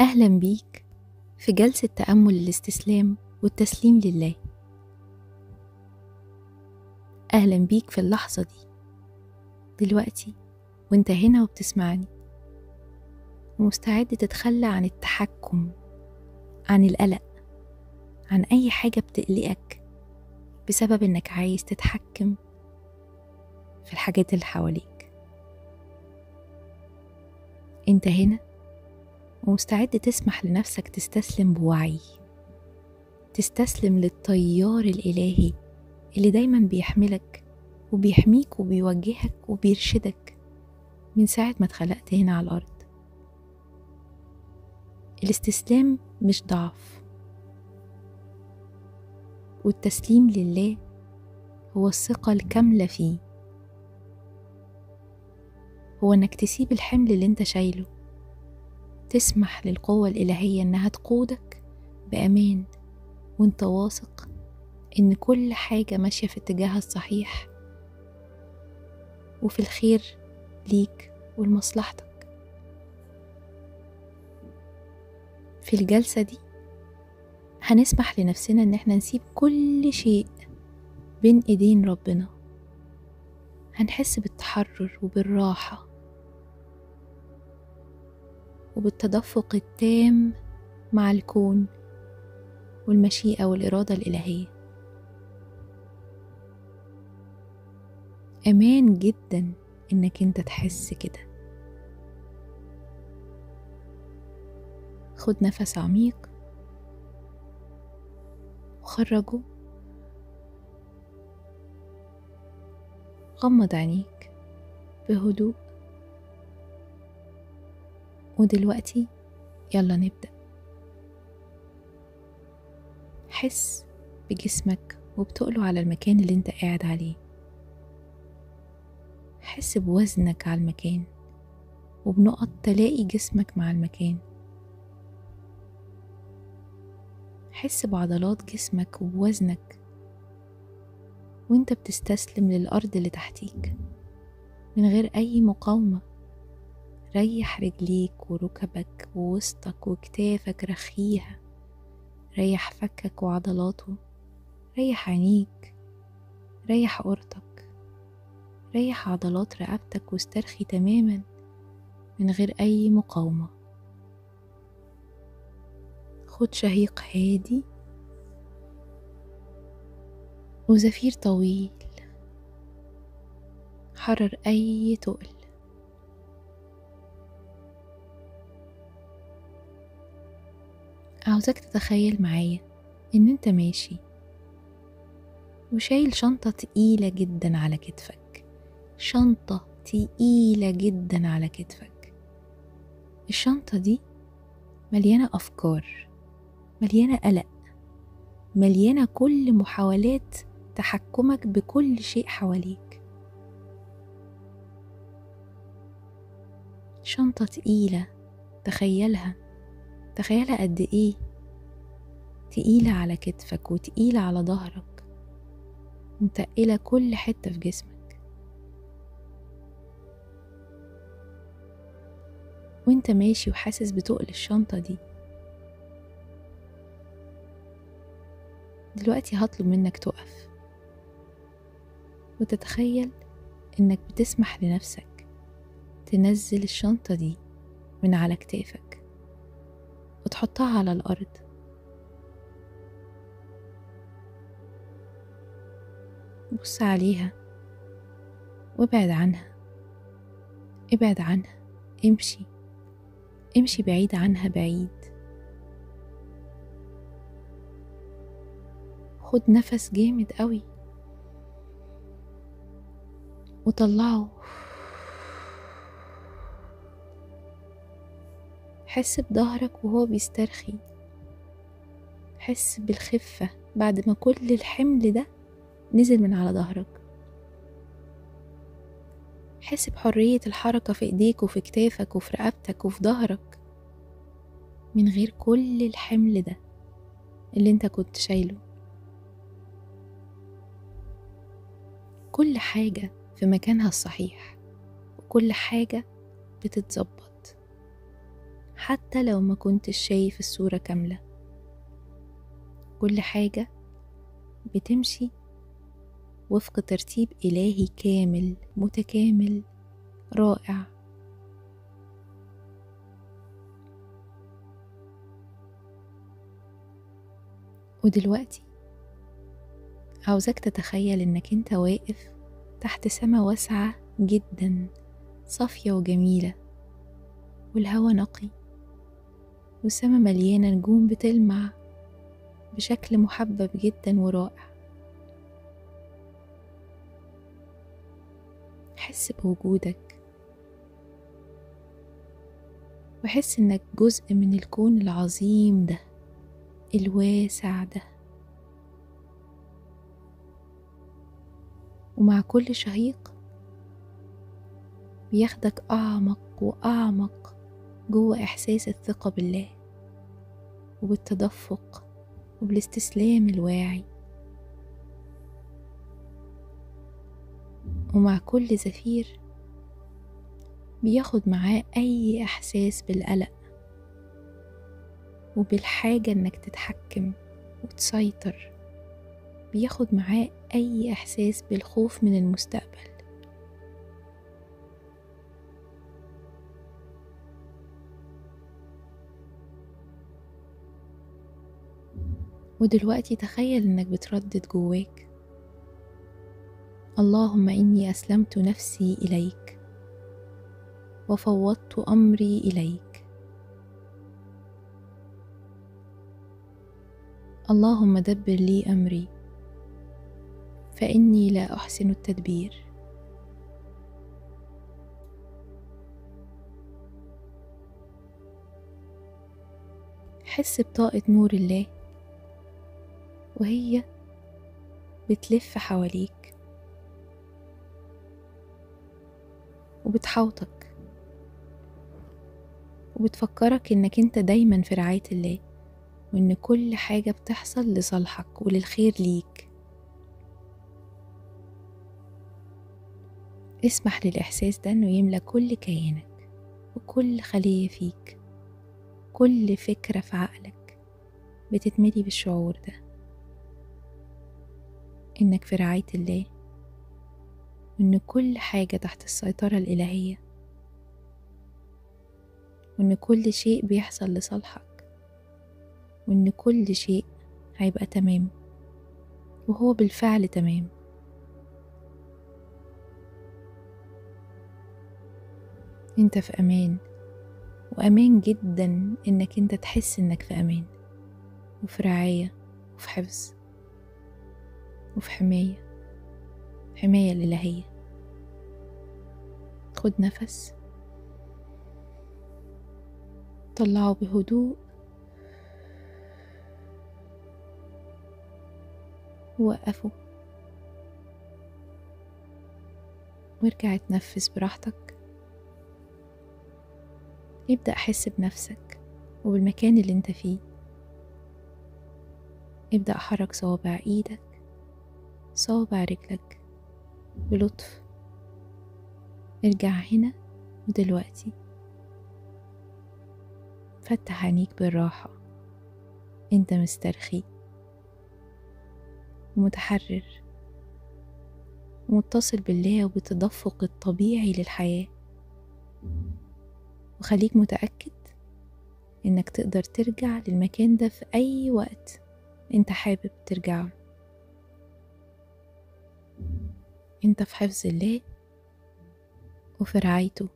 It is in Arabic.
أهلا بيك في جلسة تأمل الاستسلام والتسليم لله. أهلا بيك في اللحظة دي دلوقتي وانت هنا وبتسمعني ومستعد تتخلى عن التحكم، عن القلق، عن أي حاجة بتقلقك بسبب انك عايز تتحكم في الحاجات اللي حواليك. انت هنا ومستعد تسمح لنفسك تستسلم بوعي، تستسلم للتيار الإلهي اللي دايما بيحملك وبيحميك وبيوجهك وبيرشدك من ساعة ما اتخلقت هنا على الأرض. الاستسلام مش ضعف، والتسليم لله هو الثقة الكاملة فيه، هو انك تسيب الحمل اللي انت شايله، تسمح للقوة الإلهية انها تقودك بأمان وانت واثق ان كل حاجة ماشية في اتجاهها الصحيح وفي الخير ليك ولمصلحتك. في الجلسة دي هنسمح لنفسنا ان احنا نسيب كل شيء بين ايدين ربنا، هنحس بالتحرر وبالراحة وبالتدفق التام مع الكون والمشيئة والإرادة الإلهية. أمان جدا إنك أنت تحس كده. خد نفس عميق وخرجه، غمض عينيك بهدوء، ودلوقتي يلا نبدأ. حس بجسمك وبتقله على المكان اللي انت قاعد عليه، حس بوزنك على المكان وبنقط تلاقي جسمك مع المكان، حس بعضلات جسمك وبوزنك وانت بتستسلم للأرض اللي تحتيك من غير أي مقاومة. ريح رجليك وركبك ووسطك وكتافك، رخيها، ريح فكك وعضلاته، ريح عينيك، ريح قرطك، ريح عضلات رقبتك واسترخي تماما من غير أي مقاومة. خد شهيق هادي وزفير طويل، حرر أي تقل. عاوزك تتخيل معايا إن أنت ماشي وشايل شنطة تقيلة جدا على كتفك، شنطة تقيلة جدا على كتفك. الشنطة دي مليانة أفكار، مليانة قلق، مليانة كل محاولات تحكمك بكل شيء حواليك. شنطة تقيلة، تخيلها قد ايه تقيلة على كتفك وتقيلة على ظهرك، متقلة كل حتة في جسمك. وانت ماشي وحاسس بتقل الشنطة دي، دلوقتي هطلب منك تقف وتتخيل انك بتسمح لنفسك تنزل الشنطة دي من على كتافك وتحطها على الأرض. بص عليها وابعد عنها، ابعد عنها، امشي بعيد عنها، بعيد. خد نفس جامد قوي وطلعه. حس بظهرك وهو بيسترخي، حس بالخفة بعد ما كل الحمل ده نزل من على ظهرك. حس بحرية الحركة في ايديك وفي كتافك وفي رقبتك وفي ظهرك من غير كل الحمل ده اللي انت كنت شايله. كل حاجة في مكانها الصحيح وكل حاجة بتتظبط. حتى لو ما كنتش شايف الصورة كاملة. كل حاجة بتمشي وفق ترتيب إلهي كامل متكامل رائع. ودلوقتي عاوزك تتخيل إنك أنت واقف تحت سما واسعة جدا صافية وجميلة، والهوا نقي، والسما مليانة نجوم بتلمع بشكل محبب جدا ورائع. حس بوجودك، وحس إنك جزء من الكون العظيم ده الواسع ده. ومع كل شهيق بياخدك أعمق وأعمق جوه إحساس الثقة بالله وبالتدفق وبالاستسلام الواعي. ومع كل زفير بياخد معاه أي إحساس بالقلق وبالحاجة إنك تتحكم وتسيطر، بياخد معاه أي إحساس بالخوف من المستقبل. ودلوقتي تخيل إنك بتردد جواك: اللهم إني أسلمت نفسي إليك وفوضت أمري إليك. اللهم دبر لي أمري فإني لا أحسن التدبير. حس بطاقة نور الله وهي بتلف حواليك وبتحوطك وبتفكرك إنك أنت دايما في رعاية الله، وإن كل حاجة بتحصل لصالحك وللخير ليك. اسمح للإحساس ده إنه يملى كل كيانك وكل خلية فيك. كل فكرة في عقلك بتتملي بالشعور ده، إنك في رعاية الله، وإن كل حاجة تحت السيطرة الإلهية، وإن كل شيء بيحصل لصالحك، وإن كل شيء هيبقى تمام، وهو بالفعل تمام. انت في أمان، وأمان جدا إنك انت تحس إنك في أمان وفي رعاية وفي حفظ وفي حماية الإلهية. خد نفس، طلعه بهدوء، ووقفه، وارجع اتنفس براحتك. ابدأ أحس بنفسك وبالمكان اللي انت فيه. ابدأ أحرك صوابع ايدك، صوابع رجلك بلطف. ارجع هنا ودلوقتي. فتح عينيك بالراحة. انت مسترخي ومتحرر ومتصل بالله وبالتدفق الطبيعي للحياة. وخليك متأكد انك تقدر ترجع للمكان ده في اي وقت انت حابب ترجعه. انت في حفظ الله وفي رعايته.